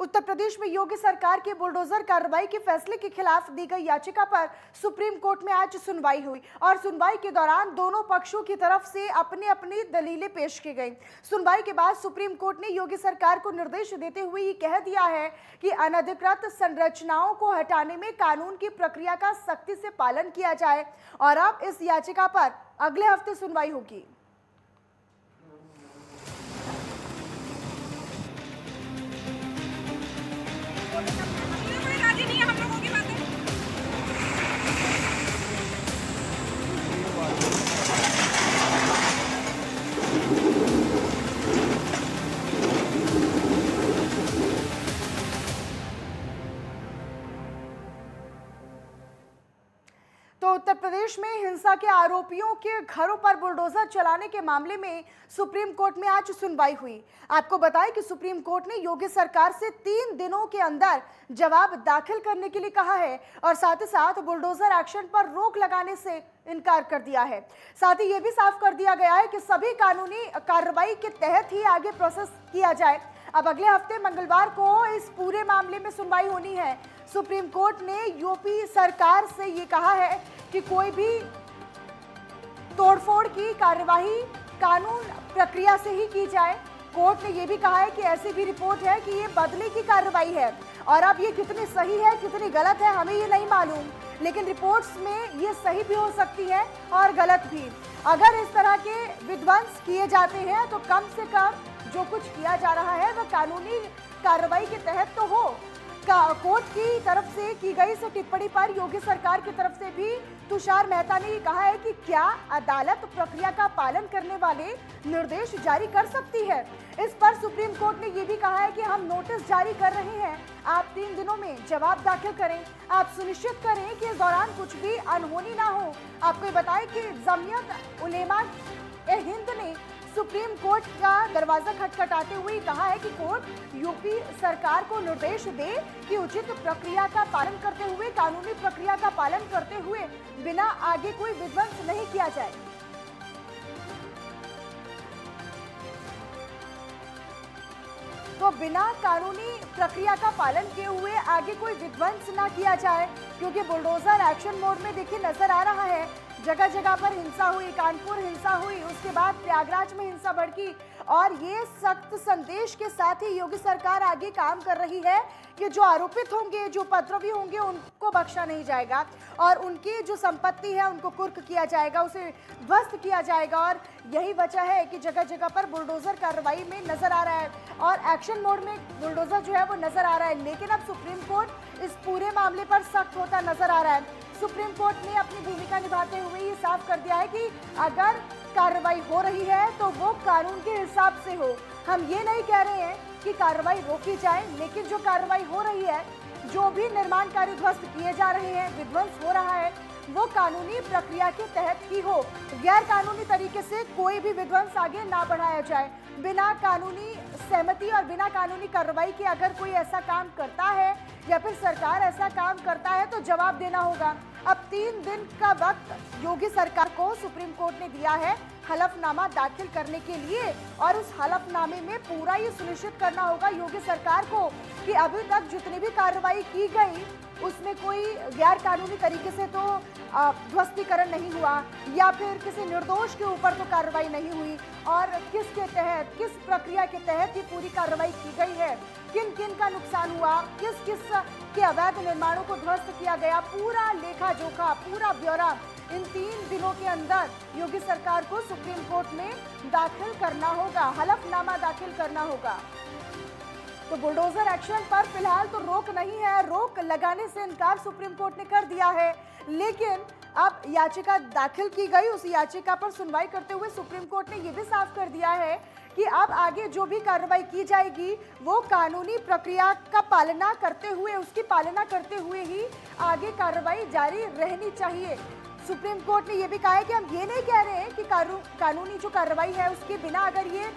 उत्तर प्रदेश में योगी सरकार की बुलडोजर कार्रवाई के फैसले के खिलाफ दी गई याचिका पर सुप्रीम कोर्ट में आज सुनवाई हुई और सुनवाई के दौरान दोनों पक्षों की तरफ से अपनी अपनी दलीलें पेश की गई। सुनवाई के बाद सुप्रीम कोर्ट ने योगी सरकार को निर्देश देते हुए ये कह दिया है कि अनधिकृत संरचनाओं को हटाने में कानून की प्रक्रिया का सख्ती से पालन किया जाए और अब इस याचिका पर अगले हफ्ते सुनवाई होगी। राजी नहीं है हम लोगों की बातें। तो उत्तर प्रदेश में हिंसा के आरोपियों के घरों पर बुलडोजर चलाने के मामले में सुप्रीम कोर्ट में आज सुनवाई हुई। आपको बताएं कि सुप्रीम कोर्ट ने योगी सरकार से 3 दिनों के अंदर जवाब दाखिल करने के लिए कहा है और साथ ही साथ बुलडोजर एक्शन पर रोक लगाने से इनकार कर दिया है। साथ ही यह भी साफ कर दिया गया है कि सभी कानूनी कार्रवाई के तहत ही आगे प्रोसेस किया जाए। अब अगले हफ्ते मंगलवार को इस पूरे मामले में सुनवाई होनी है। सुप्रीम कोर्ट ने यूपी सरकार से ये कहा है कि कोई भी तोड़फोड़ की कार्यवाही कानून प्रक्रिया से ही की जाए। कोर्ट ने यह भी कहा है कि ऐसी भी रिपोर्ट है कि ये बदले की कार्रवाई है और अब ये कितनी सही है कितनी गलत है हमें ये नहीं मालूम, लेकिन रिपोर्ट्स में ये सही भी हो सकती है और गलत भी। अगर इस तरह के विध्वंस किए जाते हैं तो कम से कम जो कुछ किया जा रहा है वह कानूनी कार्रवाई के तहत तो हो। कोर्ट की तरफ से की गई इस टिप्पणी पर योगी सरकार की तरफ से भी तुषार मेहता ने कहा है कि क्या अदालत प्रक्रिया का पालन करने वाले निर्देश जारी कर सकती है। इस पर सुप्रीम कोर्ट ने यह भी कहा है कि हम नोटिस जारी कर रहे हैं, आप 3 दिनों में जवाब दाखिल करें, आप सुनिश्चित करें कि इस दौरान कुछ भी अनहोनी ना हो। आपको बताएं कि जमीयत उलेमा ए हिंद ने सुप्रीम कोर्ट का दरवाजा खटखटाते हुए कहा है कि कोर्ट यूपी सरकार को निर्देश दे कि उचित प्रक्रिया का पालन करते हुए कानूनी प्रक्रिया का पालन करते हुए बिना आगे कोई विध्वंस नहीं किया जाए। तो बिना कानूनी प्रक्रिया का पालन किए हुए आगे कोई विध्वंस ना किया जाए, क्योंकि बुलडोजर एक्शन मोड में देखिए नजर आ रहा है। जगह जगह पर हिंसा हुई, कानपुर हिंसा हुई, उसके बाद प्रयागराज में हिंसा भड़की और ये सख्त संदेश के साथ ही योगी सरकार आगे काम कर रही है कि जो आरोपित होंगे, जो उपद्रवी होंगे उनको बख्शा नहीं जाएगा और उनकी जो संपत्ति है उनको कुर्क किया जाएगा, उसे ध्वस्त किया जाएगा। और यही वजह है कि जगह जगह पर बुलडोजर कार्रवाई में नजर आ रहा है और एक्शन मोड में बुलडोजर जो है वो नजर आ रहा है। लेकिन अब सुप्रीम कोर्ट इस पूरे मामले पर सख्त होता नजर आ रहा है। सुप्रीम कोर्ट ने अपनी भूमिका निभाते हुए ये साफ कर दिया है कि अगर कार्रवाई हो रही है तो वो कानून के हिसाब से हो। हम ये नहीं कह रहे हैं कि कार्रवाई रोकी जाए, लेकिन जो कार्रवाई हो रही है, जो भी निर्माण कार्य ध्वस्त किए जा रहे हैं, विध्वंस हो रहा है, वो कानूनी प्रक्रिया के तहत ही हो। गैर कानूनी तरीके से कोई भी विध्वंस आगे ना बढ़ाया जाए। बिना कानूनी सहमति और बिना कानूनी कार्रवाई के अगर कोई ऐसा काम करता है या फिर सरकार ऐसा काम करता है तो जवाब देना होगा। अब 3 दिन का वक्त योगी सरकार को सुप्रीम कोर्ट ने दिया है हलफनामा दाखिल करने के लिए और उस हलफनामे में पूरा ये सुनिश्चित करना होगा योगी सरकार को कि अभी तक जितनी भी कार्रवाई की गई उसमें कोई गैर कानूनी तरीके से तो ध्वस्तीकरण नहीं हुआ या फिर किसी निर्दोष के ऊपर तो कार्रवाई नहीं हुई और किसके तहत, किस प्रक्रिया के तहत ये पूरी कार्रवाई की गई है, किन किन का नुकसान हुआ, किस किस के अवैध निर्माणों को ध्वस्त किया गया, पूरा लेखा जोखा, पूरा ब्यौरा इन 3 दिनों के अंदर योगी सरकार को सुप्रीम कोर्ट में दाखिल करना होगा, हलफनामा दाखिल करना होगा। तो बुलडोजर एक्शन पर फिलहाल तो रोक नहीं है, रोक लगाने से इनकार सुप्रीम कोर्ट ने कर दिया है, लेकिन अब याचिका दाखिल की गई, उस याचिका पर सुनवाई करते हुए सुप्रीम कोर्ट ने यह भी साफ कर दिया है कि अब आगे जो भी कार्रवाई की जाएगी वो कानूनी प्रक्रिया का पालना करते हुए, उसकी पालना करते हुए ही आगे कार्रवाई जारी रहनी चाहिए। सुप्रीम कोर्ट ने यह भी कहा है कि हम ये नहीं कह रहे हैं कि कानूनी जो कार्रवाई है उसके बिना अगर ये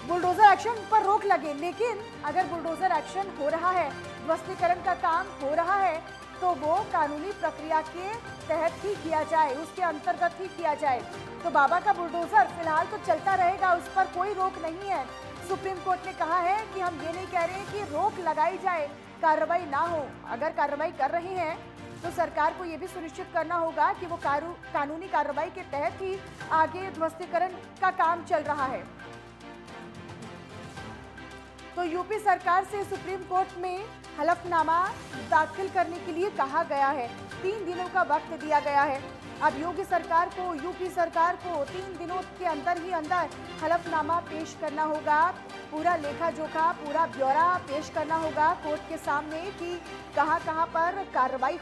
बुलडोजर एक्शन पर रोक लगे, लेकिन अगर बुलडोजर एक्शन हो रहा है, ध्वस्तीकरण का काम हो रहा है तो वो कानूनी प्रक्रिया के तहत ही किया जाए, उसके अंतर्गत ही किया जाए। तो बाबा का बुलडोजर फिलहाल तो चलता रहेगा, उस पर कोई रोक नहीं है। सुप्रीम कोर्ट ने कहा है कि हम ये नहीं कह रहे हैं कि रोक लगाई जाए, कार्रवाई ना हो। अगर कार्रवाई कर रहे हैं तो सरकार को ये भी सुनिश्चित करना होगा कि वो कानूनी कार्रवाई के तहत ही आगे ध्वस्तीकरण का काम चल रहा है। तो यूपी सरकार से सुप्रीम कोर्ट में हलफनामा दाखिल करने के लिए कहा गया है। 3 दिनों का वक्त दिया गया है। अब यूपी सरकार को 3 दिनों के अंदर ही हलफनामा पेश करना होगा। पूरा लेखा जोखा, पूरा ब्यौरा पेश करना होगा कोर्ट के सामने कि कहाँ पर कार्रवाई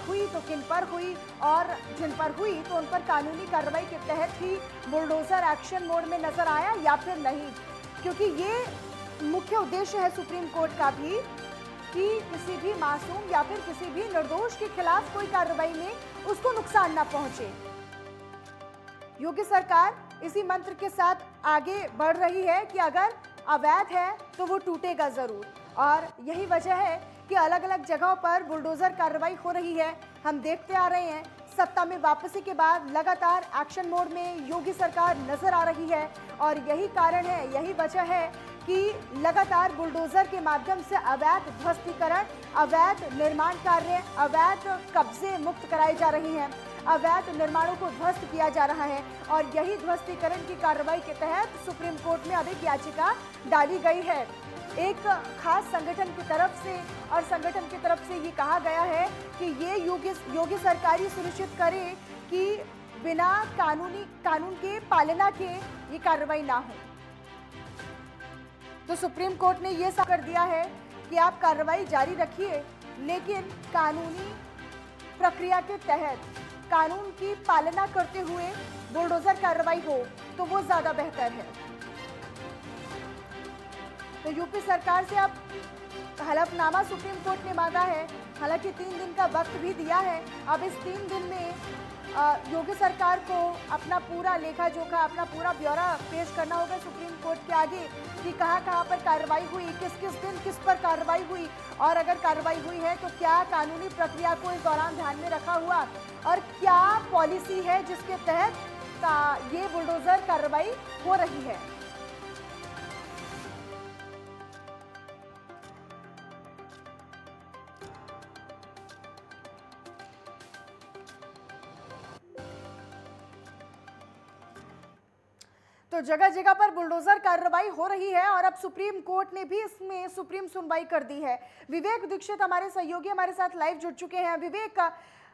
हुई तो किन पर हुई, और जिन पर हुई तो उन पर कानूनी कार्रवाई के तहत ही बुलडोजर एक्शन मोड में नजर आया या फिर नहीं। क्योंकि ये मुख्य उद्देश्य है सुप्रीम कोर्ट का भी कि किसी भी मासूम या फिर किसी भी निर्दोष के खिलाफ कोई कार्रवाई में उसको नुकसान ना पहुंचे। योगी सरकार इसी मंत्र के साथ आगे बढ़ रही है कि अगर अवैध है तो वो टूटेगा जरूर, और यही वजह है कि अलग अलग जगहों पर बुलडोजर कार्रवाई हो रही है। हम देखते आ रहे हैं सत्ता में वापसी के बाद लगातार एक्शन मोड में योगी सरकार नजर आ रही है, और यही कारण है, यही वजह है कि लगातार बुलडोजर के माध्यम से अवैध ध्वस्तीकरण, अवैध निर्माण कार्य, अवैध कब्जे मुक्त कराए जा रहे हैं, अवैध निर्माणों को ध्वस्त किया जा रहा है। और यही ध्वस्तीकरण की कार्रवाई के तहत सुप्रीम कोर्ट में अब एक याचिका डाली गई है एक खास संगठन की तरफ से, और संगठन की तरफ से ये कहा गया है कि ये योगी सरकार ही सुनिश्चित करे कि बिना कानून के पालना के ये कार्रवाई ना हो। तो सुप्रीम कोर्ट ने ये साफ कर दिया है कि आप कार्रवाई जारी रखिए, लेकिन कानूनी प्रक्रिया के तहत कानून की पालना करते हुए बुलडोजर कार्रवाई हो तो वो ज्यादा बेहतर है। तो यूपी सरकार से अब हलफनामा सुप्रीम कोर्ट ने मांगा है। हालांकि 3 दिन का वक्त भी दिया है। अब इस 3 दिन में योगी सरकार को अपना पूरा लेखा जोखा, अपना पूरा ब्यौरा पेश करना होगा सुप्रीम कोर्ट के आगे कि कहाँ पर कार्रवाई हुई, किस किस दिन किस पर कार्रवाई हुई, और अगर कार्रवाई हुई है तो क्या कानूनी प्रक्रिया को इस दौरान ध्यान में रखा हुआ, और क्या पॉलिसी है जिसके तहत ये बुलडोजर कार्रवाई हो रही है। तो जगह जगह पर बुलडोजर कार्रवाई हो रही है, और अब सुप्रीम कोर्ट ने भी इसमें सुप्रीम सुनवाई कर दी है। विवेक दीक्षित हमारे सहयोगी हमारे साथ लाइव जुड़ चुके हैं। विवेक,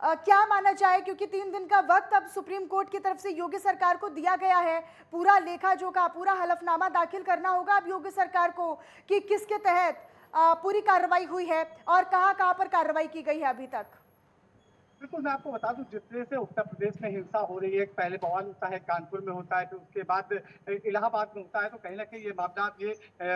क्या माना जाए, क्योंकि 3 दिन का वक्त अब सुप्रीम कोर्ट की तरफ से योगी सरकार को दिया गया है, पूरा लेखा जोखा, पूरा हलफनामा दाखिल करना होगा अब योगी सरकार को कि किसके तहत पूरी कार्रवाई हुई है और कहाँ पर कार्रवाई की गई है अभी तक। बिल्कुल, मैं आपको बता दूं, जिस तरह से उत्तर प्रदेश में हिंसा हो रही है, पहले बवाल होता है कानपुर में होता है, फिर उसके बाद इलाहाबाद में होता है, तो कहीं ना कहीं ये मामला ये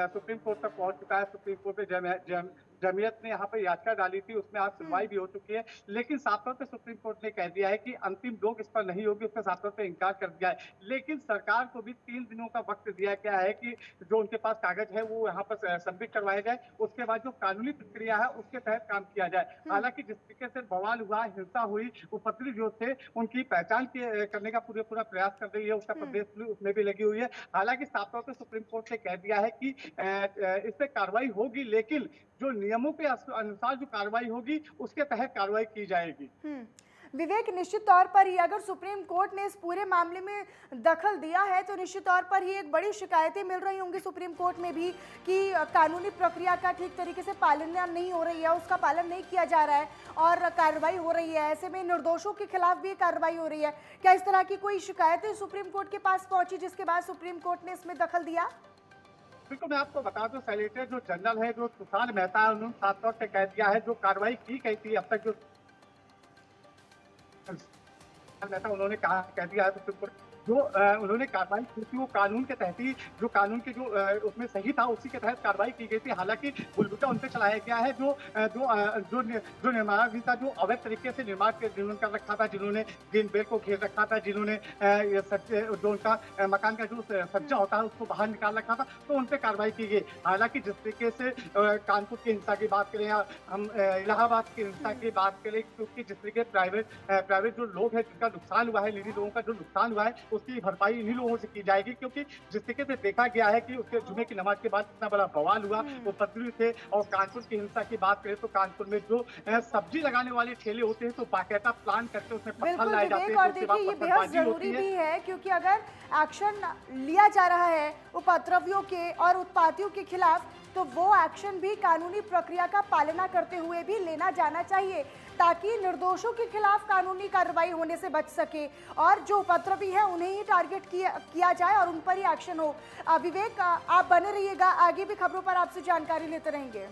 सुप्रीम कोर्ट तक पहुंच चुका है। सुप्रीम कोर्ट में जमीयत ने यहाँ पर याचिका डाली थी, उसमें आज सुनवाई भी हो चुकी है, लेकिन साफ तौर पर सुप्रीम कोर्ट ने कह दिया है कि अंतिम रोक इस पर नहीं होगी, उसने साफ तौर पर इंकार कर दिया है। लेकिन सरकार को भी 3 दिनों का वक्त दिया गया है कि जो उनके पास कागज है वो यहाँ पर सबमिट करवाया जाए, उसके बाद जो कानूनी प्रक्रिया है उसके तहत काम किया जाए। हालांकि जिस तरीके से बवाल हुआ, हिंसा हुई, उपद्रवी जो थे उनकी पहचान करने का पूरा प्रयास कर रही है उत्तर प्रदेश पुलिस, उसमें भी लगी हुई है। हालांकि साफ तौर पर सुप्रीम कोर्ट ने कह दिया है कि इस पे कार्रवाई होगी, लेकिन जो नियमों के अनुसार जो कार्रवाई होगी उसके तहत कार्रवाई की जाएगी। विवेक, निश्चित तौर पर ही अगर सुप्रीम कोर्ट ने इस पूरे मामले में दखल दिया है तो निश्चित तौर पर ही एक बड़ी शिकायतें मिल रही होंगी सुप्रीम कोर्ट में भी कि कानूनी प्रक्रिया का ठीक तरीके से पालन नहीं हो रही है, उसका पालन नहीं किया जा रहा है और कार्रवाई हो रही है। ऐसे में निर्दोषों के खिलाफ भी कार्रवाई हो रही है। क्या इस तरह की कोई शिकायतें सुप्रीम कोर्ट के पास पहुंची जिसके बाद सुप्रीम कोर्ट ने इसमें दखल दिया? बिल्कुल, मैं आपको बता दूं, सेक्रेटरी जो जनरल है, जो तुषार मेहता है, उन्होंने साफ तौर से कह दिया है जो कार्रवाई की गई थी अब तक, जो मेहता उन्होंने कहा कह दिया है जो उन्होंने कार्रवाई की थी वो कानून के तहत ही, जो कानून के जो उसमें सही था उसी के तहत कार्रवाई की गई थी। हालांकि बुलबुला उन पर चलाया गया है जो निर्माण भी था, जो अवैध तरीके से निर्माण जिन्होंने कर रखा था, जिन्होंने ग्रीन बेल्ट को घेर रखा था, जिन्होंने जो उनका मकान का जो सज्जा होता है उसको बाहर निकाल रखा था, तो उन पर कार्रवाई की गई। हालांकि जिस तरीके से कानपुर की हिंसा की बात करें या हम इलाहाबाद की हिंसा की बात करें, क्योंकि जिस तरीके प्राइवेट जो लोग हैं जिनका नुकसान हुआ है, निजी लोगों का जो नुकसान हुआ है उसकी भरपाई इन्हीं लोगों से की जाएगी, क्योंकि जिस तरीके से देखा गया है कि उसके जुमे की नमाज के बाद इतना बड़ा बवाल हुआ, वो पथरी थे। और कानपुर की हिंसा की बात करें तो कानपुर में जो सब्जी लगाने वाले ठेले होते हैं, तो बाकायदा प्लान करके उसमें पत्थर बिल्कुल लाए जाते विवेक, हैं, और तो उसके बाद देखिए ये बेहद पत्थरबाजी जरूरी होती है। भी है, क्योंकि अगर एक्शन लिया जा रहा है उपद्रवियों के और उत्पातियों के खिलाफ, तो वो एक्शन भी कानूनी प्रक्रिया का पालना करते हुए भी लेना जाना चाहिए, ताकि निर्दोषों के खिलाफ कानूनी कार्रवाई होने से बच सके और जो उपद्रवी है उन्हें ही टारगेट किया जाए और उन पर ही एक्शन हो। विवेक, आप बने रहिएगा, आगे भी खबरों पर आपसे जानकारी लेते रहेंगे।